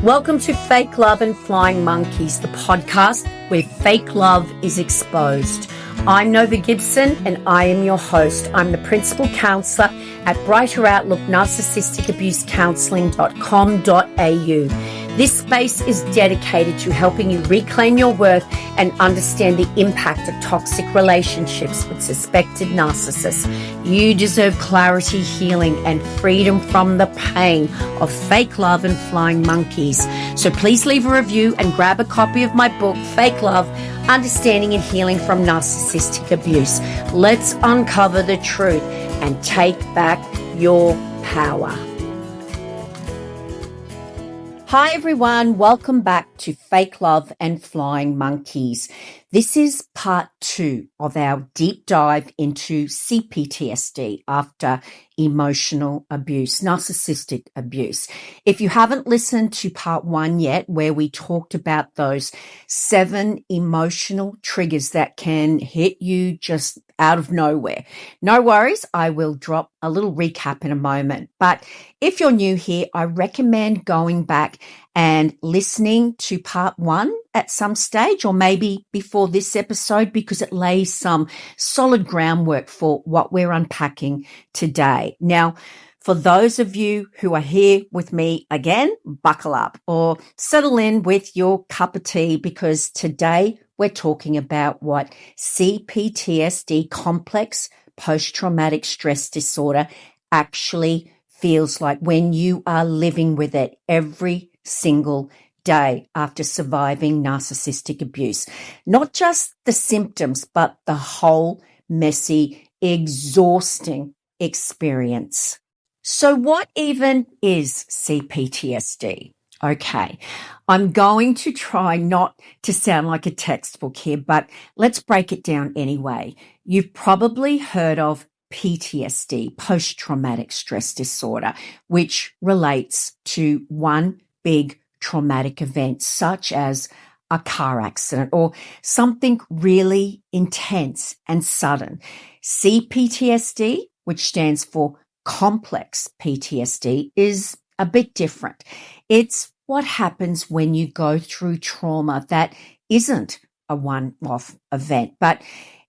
Welcome to Fake Love and Flying Monkeys, the podcast where fake love is exposed. I'm Nova Gibson and I am your host. I'm the principal counsellor at Brighter Outlook Narcissistic Abuse Counselling.com.au. This space is dedicated to helping you reclaim your worth and understand the impact of toxic relationships with suspected narcissists. You deserve clarity, healing, and freedom from the pain of fake love and flying monkeys. So please leave a review and grab a copy of my book, Fake Love, Understanding and Healing from Narcissistic Abuse. Let's uncover the truth and take back your power. Hi everyone, welcome back to Fake Love and Flying Monkeys. This is part 2 of our deep dive into CPTSD after emotional abuse, narcissistic abuse. If you haven't listened to part 1 yet, where we talked about those 7 emotional triggers that can hit you just out of nowhere, no worries, I will drop a little recap in a moment. But if you're new here, I recommend going back and listening to part 1 at some stage, or maybe before this episode, because it lays some solid groundwork for what we're unpacking today. Now, for those of you who are here with me again, buckle up or settle in with your cup of tea, because today we're talking about what CPTSD, complex post-traumatic stress disorder, actually feels like when you are living with it every single day after surviving narcissistic abuse. Not just the symptoms, but the whole messy, exhausting experience. So what even is CPTSD? Okay, I'm going to try not to sound like a textbook here, but let's break it down anyway. You've probably heard of PTSD, post-traumatic stress disorder, which relates to one big traumatic event, such as a car accident or something really intense and sudden. CPTSD, which stands for Complex PTSD, is a bit different. It's what happens when you go through trauma that isn't a one-off event, but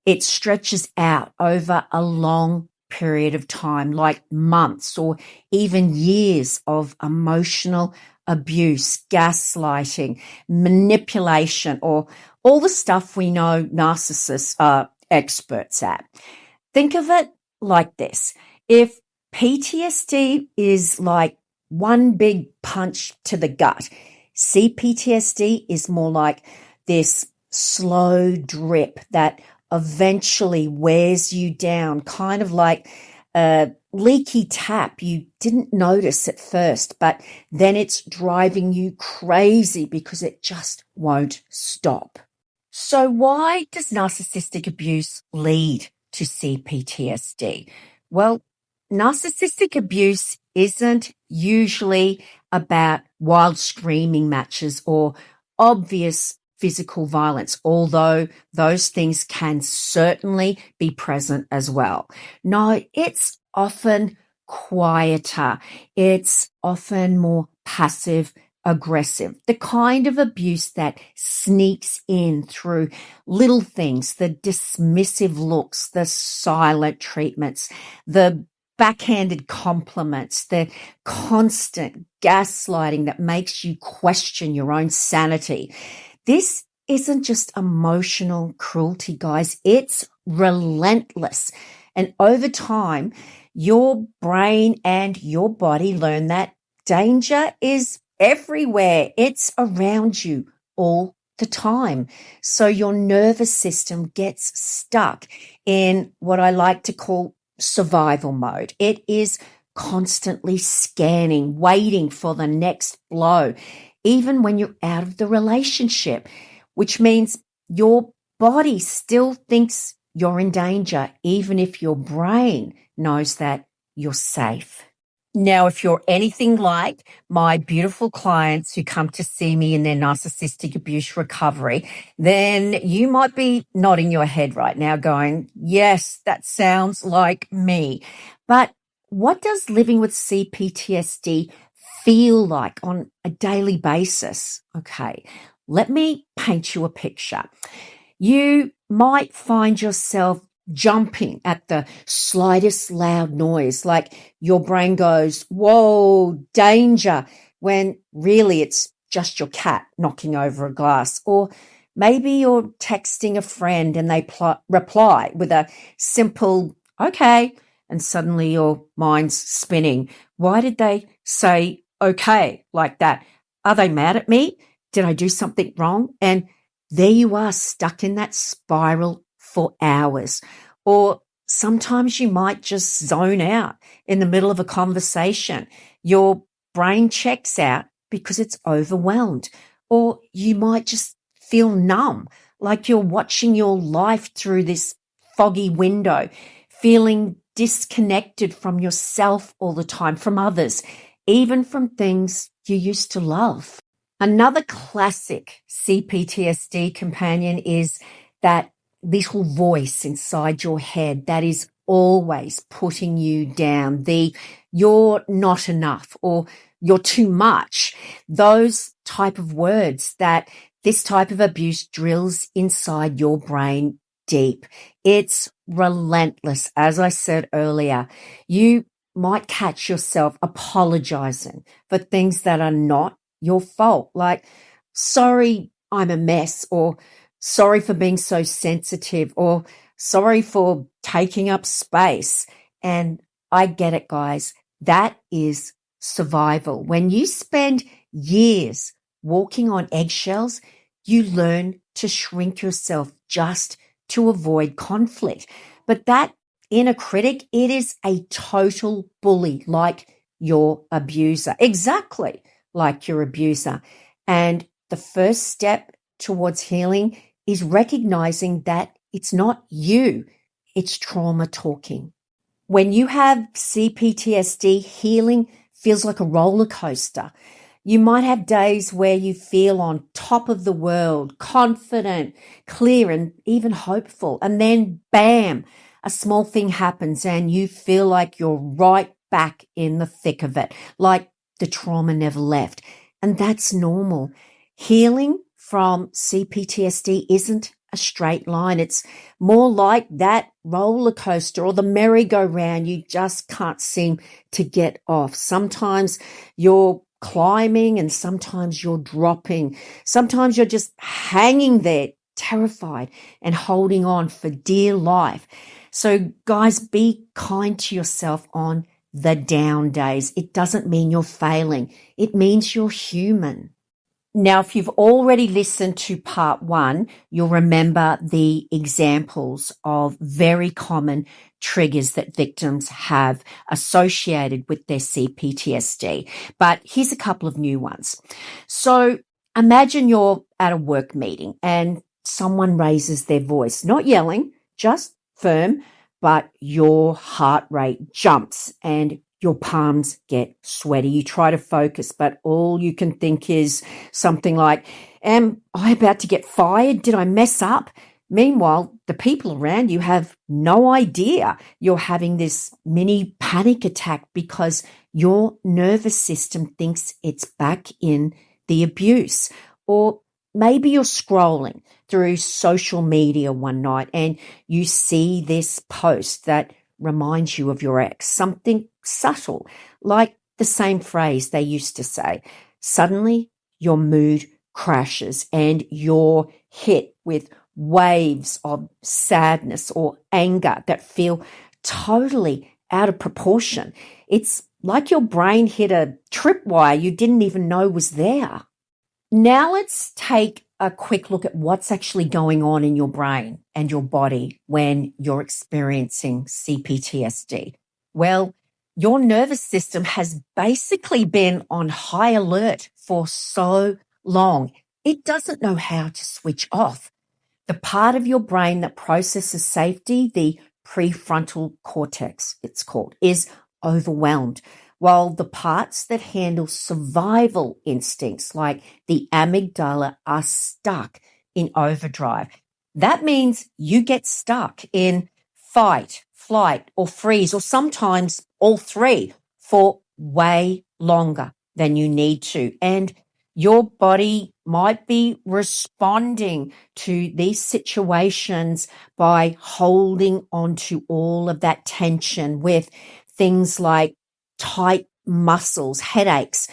it stretches out over a long period of time, like months or even years of emotional abuse, gaslighting, manipulation, or all the stuff we know narcissists are experts at. Think of it like this. If PTSD is like one big punch to the gut, CPTSD is more like this slow drip that eventually wears you down, kind of like a leaky tap. You didn't notice at first, but then it's driving you crazy because it just won't stop. So why does narcissistic abuse lead to CPTSD? Well, narcissistic abuse isn't usually about wild screaming matches or obvious physical violence, although those things can certainly be present as well. No, it's often quieter. It's often more passive aggressive, the kind of abuse that sneaks in through little things, the dismissive looks, the silent treatments, the backhanded compliments, the constant gaslighting that makes you question your own sanity. This isn't just emotional cruelty, guys. It's relentless. And over time, your brain and your body learn that danger is everywhere. It's around you all the time. So your nervous system gets stuck in what I like to call survival mode. It is constantly scanning, waiting for the next blow, even when you're out of the relationship, which means your body still thinks you're in danger, even if your brain knows that you're safe. Now, if you're anything like my beautiful clients who come to see me in their narcissistic abuse recovery, then you might be nodding your head right now going, yes, that sounds like me. But what does living with CPTSD feel like on a daily basis? Okay, let me paint you a picture. You might find yourself jumping at the slightest loud noise, like your brain goes, whoa, danger, when really it's just your cat knocking over a glass. Or maybe you're texting a friend and they reply with a simple, okay, and suddenly your mind's spinning. Why did they say okay like that? Are they mad at me? Did I do something wrong? And there you are, stuck in that spiral for hours. Or sometimes you might just zone out in the middle of a conversation. Your brain checks out because it's overwhelmed. Or you might just feel numb, like you're watching your life through this foggy window, feeling disconnected from yourself all the time, from others, even from things you used to love. Another classic CPTSD companion is that little voice inside your head that is always putting you down, the you're not enough or you're too much, those type of words that this type of abuse drills inside your brain deep. It's relentless. As I said earlier, you might catch yourself apologizing for things that are not your fault, like, sorry, I'm a mess, or sorry for being so sensitive, or sorry for taking up space. And I get it, guys. That is survival. When you spend years walking on eggshells, you learn to shrink yourself just to avoid conflict. But that inner critic, it is a total bully, like your abuser. Exactly like your abuser. And the first step towards healing is recognizing that it's not you, it's trauma talking. When you have CPTSD, healing feels like a roller coaster. You might have days where you feel on top of the world, confident, clear, and even hopeful. And then, bam, a small thing happens and you feel like you're right back in the thick of it, like the trauma never left. And that's normal. Healing from CPTSD isn't a straight line. It's more like that roller coaster or the merry-go-round you just can't seem to get off. Sometimes you're climbing and sometimes you're dropping. Sometimes you're just hanging there, terrified and holding on for dear life. So guys, be kind to yourself on the down days. It doesn't mean you're failing. It means you're human. Now, if you've already listened to part 1, you'll remember the examples of very common triggers that victims have associated with their CPTSD. But here's a couple of new ones. So imagine you're at a work meeting and someone raises their voice, not yelling, just firm, but your heart rate jumps and your palms get sweaty. You try to focus, but all you can think is something like, am I about to get fired? Did I mess up? Meanwhile, the people around you have no idea you're having this mini panic attack because your nervous system thinks it's back in the abuse. Or maybe you're scrolling through social media one night and you see this post that reminds you of your ex, something subtle, like the same phrase they used to say. Suddenly, your mood crashes and you're hit with waves of sadness or anger that feel totally out of proportion. It's like your brain hit a tripwire you didn't even know was there. Now let's take a quick look at what's actually going on in your brain and your body when you're experiencing CPTSD. Well, your nervous system has basically been on high alert for so long. It doesn't know how to switch off. The part of your brain that processes safety, the prefrontal cortex, it's called, is overwhelmed, while the parts that handle survival instincts, like the amygdala, are stuck in overdrive. That means you get stuck in fight, flight, or freeze, or sometimes all three for way longer than you need to. And your body might be responding to these situations by holding on to all of that tension with things like tight muscles, headaches,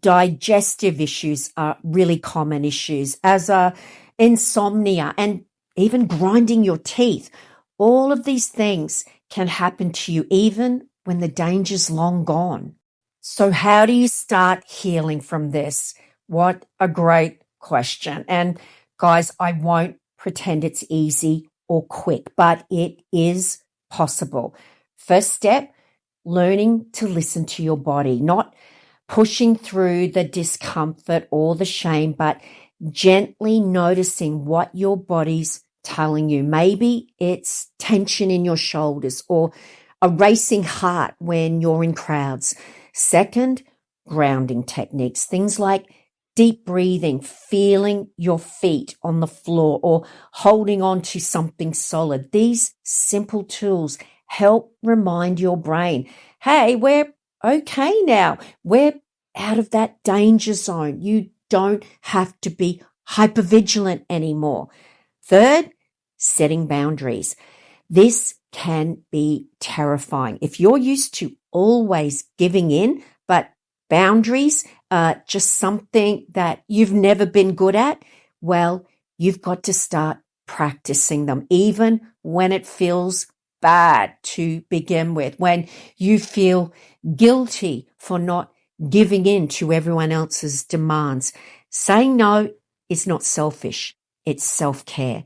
digestive issues are really common issues, as are insomnia and even grinding your teeth. All of these things can happen to you even when the danger's long gone. So how do you start healing from this? What a great question. And guys, I won't pretend it's easy or quick, but it is possible. First step, learning to listen to your body, not pushing through the discomfort or the shame, but gently noticing what your body's telling you. Maybe it's tension in your shoulders or a racing heart when you're in crowds. Second, grounding techniques, things like deep breathing, feeling your feet on the floor or holding on to something solid. These simple tools help remind your brain, hey, we're okay now. We're out of that danger zone. You don't have to be hypervigilant anymore. Third, setting boundaries. This can be terrifying. If you're used to always giving in, but boundaries are just something that you've never been good at, well, you've got to start practicing them, even when it feels bad to begin with, when you feel guilty for not giving in to everyone else's demands. Saying no is not selfish, it's self-care.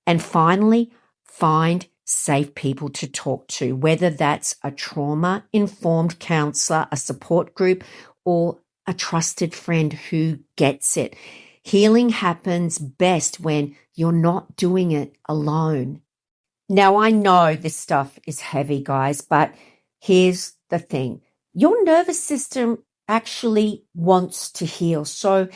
And finally, find safe people to talk to, whether that's a trauma-informed counselor, a support group, or a trusted friend who gets it. Healing happens best when you're not doing it alone. Now, I know this stuff is heavy, guys, but here's the thing. Your nervous system actually wants to heal. So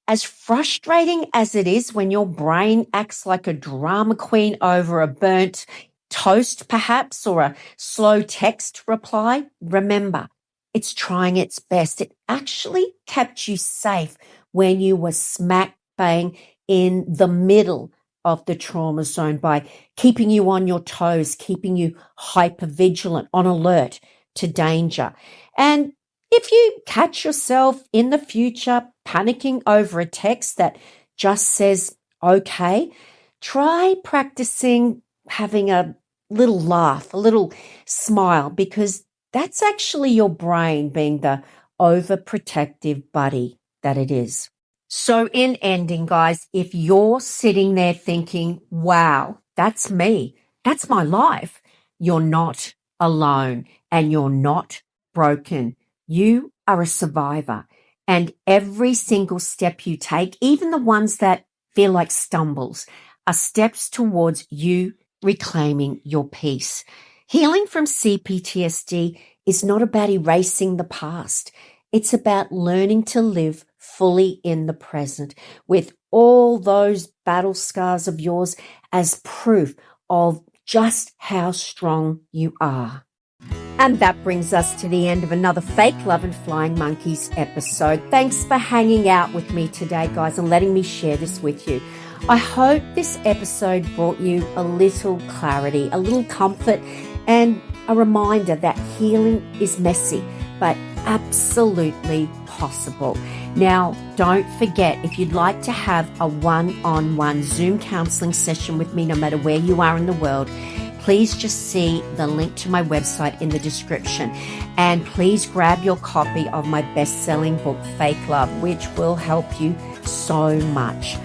as frustrating as it is when your brain acts like a drama queen over a burnt toast, perhaps, or a slow text reply, remember, it's trying its best. It actually kept you safe when you were smack bang in the middle of the trauma zone by keeping you on your toes, keeping you hypervigilant, on alert to danger. And if you catch yourself in the future panicking over a text that just says, okay, try practicing having a little laugh, a little smile, because that's actually your brain being the overprotective buddy that it is. So in ending, guys, if you're sitting there thinking, wow, that's me, that's my life, you're not alone and you're not broken. You are a survivor, and every single step you take, even the ones that feel like stumbles, are steps towards you reclaiming your peace. Healing from CPTSD is not about erasing the past. It's about learning to live fully in the present with all those battle scars of yours as proof of just how strong you are. And that brings us to the end of another Fake Love and Flying Monkeys episode. Thanks for hanging out with me today, guys, and letting me share this with you. I hope this episode brought you a little clarity, a little comfort, and a reminder that healing is messy, but absolutely possible. Now, don't forget, if you'd like to have a one-on-one Zoom counseling session with me, no matter where you are in the world, please just see the link to my website in the description. And please grab your copy of my best-selling book, Fake Love, which will help you so much.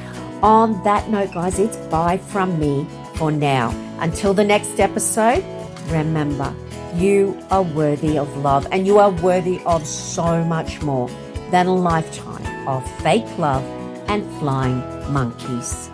On that note, guys, it's bye from me for now. Until the next episode, remember, you are worthy of love, and you are worthy of so much more than a lifetime of fake love and flying monkeys.